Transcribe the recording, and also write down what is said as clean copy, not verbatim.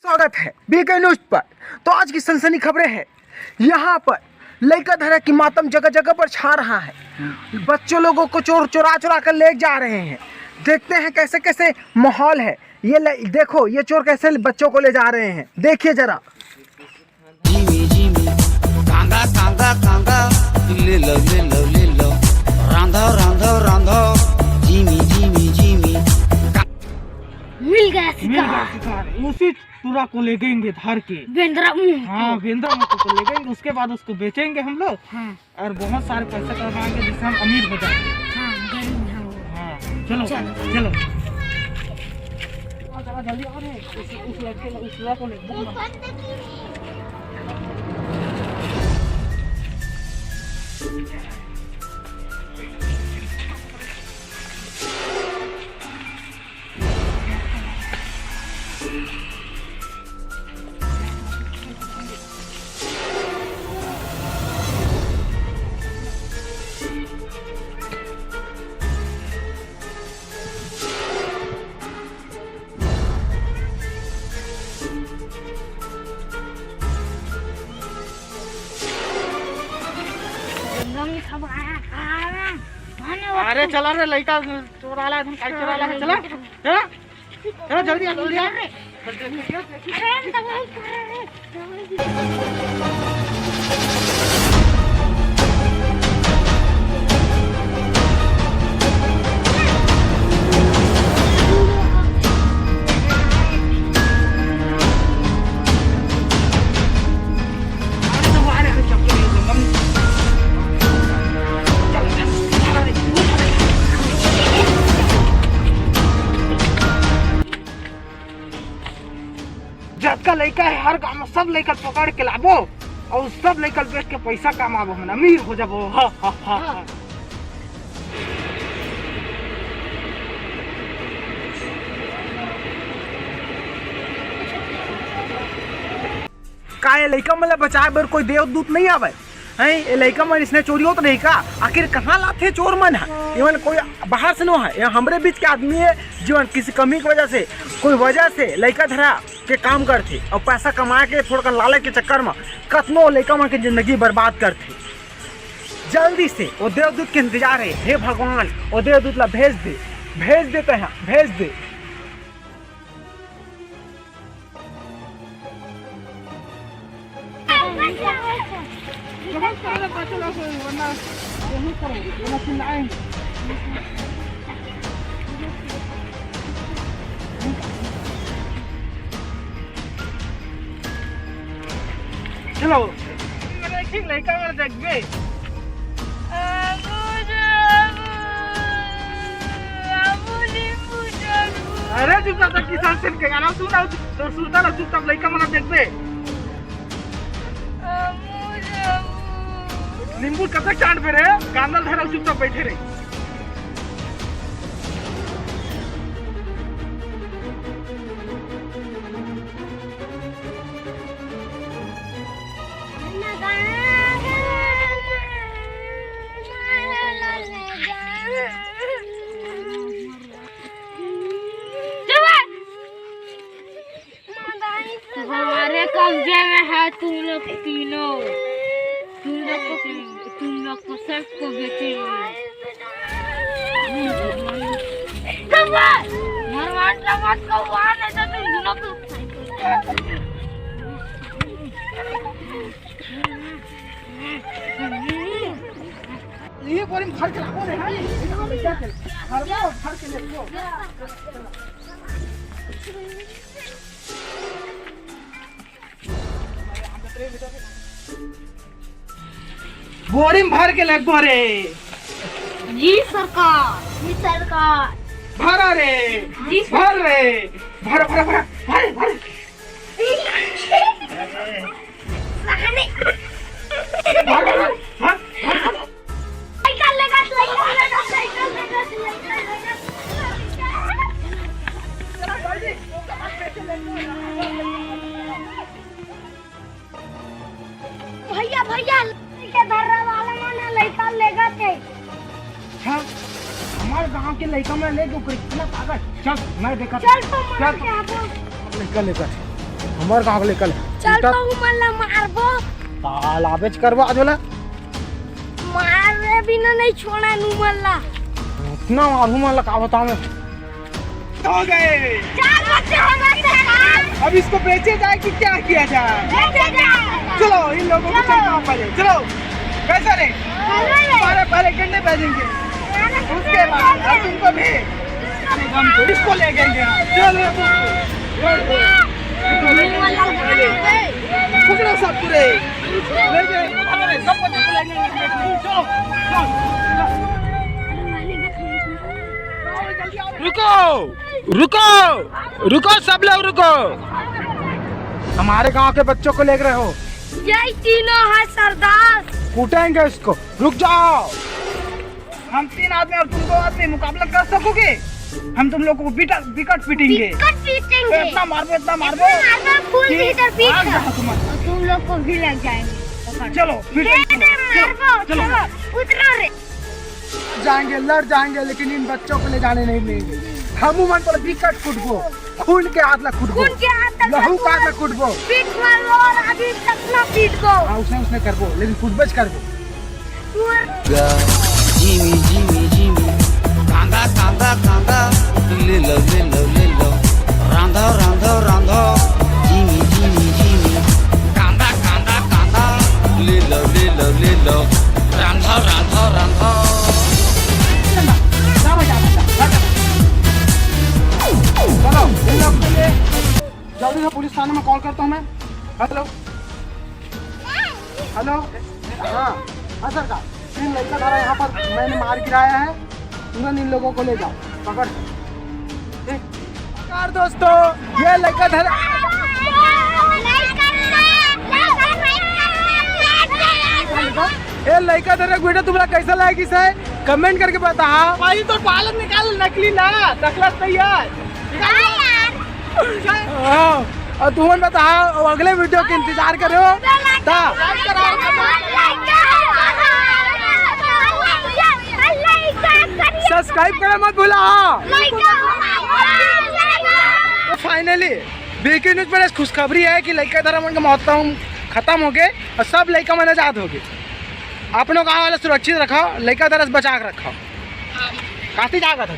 स्वागत है BK news पर। तो आज की सनसनी खबरें हैं। यहाँ पर लड़का धरा की मातम जगह जगह पर छा रहा है। बच्चों लोगों को चुरा कर ले जा रहे हैं। देखते हैं कैसे कैसे माहौल है। ये देखो ये चोर कैसे बच्चों को ले जा रहे हैं, देखिए जरा। जिमी जिमी कांगा कांगा कांगा ले लो रांधो रांधो रांधो जिमी जिमी जिमी मिल गया शिकार। उसी चूरा को ले जाएंगे धर के बेंद्रा मुंह। हाँ बेंद्रा मुंह को ले जाएंगे, उसके बाद उसको बेचेंगे हम लोग। हाँ। और बहुत सारे पैसे कमाएंगे जिससे हम अमीर हो जाएंगे। हाँ, गरीब हैं वो। हाँ चलो चलो। चलो जल्दी आ रहे हैं। उस लड़के उस चूरा को ले अरे चला रे लड़का चोरा ला चोरा ला चला चलो जल्दी आ जल्दी आ। का लड़का है हर गांव में सब लड़का पकड़ के लाबो और सब लड़का बेच के पैसा कमाबो, हम अमीर हो जाबो। हा हा हा का ये लड़का मतलब बचाए बर कोई देवदूत नहीं आवे है। ये लड़का मन इसने चोरी होत नहीं का, आखिर कहाँ लाते चोर मन है। इवन कोई बाहर से नहीं है, ये हमरे बीच के आदमी है जीवन किसी कमी की वजह से कोई वजह से लड़का धरा के काम करते और पैसा कमा के थोड़ा लालच के चक्कर में कतनो लड़का मन की जिंदगी बर्बाद करते। जल्दी से वो देवदूत के इंतजार है। हे भगवान वो देवदूत ला भेज देते हैं, भेज दे। चलो लड़का वाला देखबे। अरे चुपचाप तक किसान से के गाना सुना तो सुनता ना, चुपचाप लड़का वाला देखबे। नींबू कब तक चाट पे रहे गांदल धरा चुपचाप बैठे रहे। हमारे कब्जे में है तुम लोग तीनों। तुम लोग को सबको बेचेंगे। ये बोरी में भर के लाओ रे। हां ये क्या चल भर के ले लो। बोरी में भर के लगो रे। जी सरकार भर रे भर रे भर भर भर भर भर। भैया धर्रा वाला माने लड़का लेगा के। हाँ हमारे गांव के लड़का में ले जो कितना ताकत। चल मैं देखा चल तो मार के आपो लड़का लेकर हमार गाँव ले कल चल कहूँ मल्ला मारबो तालाबेज करवा जोला मारे बिना नहीं छोड़ा नू मल्ला इतना मारू माला का बताऊं मैं हो गए। चार बच्चे हो गए अब इसको बेचे जाए कि क्या किया जाए? चलो इन लोगों को चलना पड़े। चलो कैसा रे? हमारे पहले गन्ने भेजेंगे उसके बाद अब तुमको भी हम इसको ले गएंगे। चलो पकड़ो सब पूरे ले गए सब बच्चों को ले गए। चलो रुको रुको रुको सब लोग रुको। हमारे गांव के बच्चों को ले रहे हो? यही तीनों है सरदार। कूटेंगे इसको। रुक जाओ। हम 3 आदमी और तुम 2 आदमी मुकाबला कर सकोगे? हम तुम लोग को विकट पीटेंगे। इतना मारबो फूल कि इधर पीट भाग कर। जाओ तुम। और तुम लोग को भी लग जाएंगे। चलो चलो उतरो रे। जाएंगे लड़ जाएंगे लेकिन इन बच्चों को ले जाने नहीं देंगे। हम मन पर विकट फुटबो खून के हाथ ला फुटबो खून के हाथ तक लहू का हाथ ला फुटबो पीट मारो और अभी तक ना पीट को। हाँ उसने करबो लेकिन फुटबच करबो। जिमी जिमी जिमी कांदा कांदा कांदा ले लो रांधा रांधा रांधा जिमी जिमी जिमी कांदा कांदा कांदा ले लो रांधा रांधा रांधा। चलो इन लोग के लिए जल्दी से पुलिस थाने में कॉल करता हूँ मैं। हेलो हेलो हाँ सरकार 3 लड़का धारा यहाँ पर मैंने मार गिराया है। तुरंत इन लोगों को ले जाओ पकड़। नमस्कार दोस्तों ये लड़का धारा ये लड़का धरा वीडियो तुम्हारा कैसा लगा इसे कमेंट करके बता। भाई तो पालन निकाल नकली ना नकलत नहीं है। और तुम बता अगले वीडियो के इंतजार करो। सब्सक्राइब करना मत भूला। फाइनली बीके न्यूज पर खुशखबरी है कि लड़का धर्म का महोत्सव खत्म हो गए और सब लड़का मन आजाद हो गए। अपनों गाँव वाले सुरक्षित रखो लड़का धरस बचा के रखो। काफी जागा था